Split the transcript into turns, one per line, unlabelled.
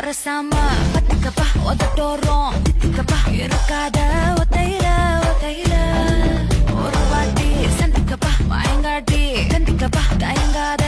ஒரசாம பத்துக்கப்பா உதட்டோரம் தித்திக்கப்பா இருக்காத ஒத்தையில ஒத்தையில ஒரு வாட்டி சந்திக்கப்பா வாயங்காட்டி கந்திக்கப்பா தயங்காத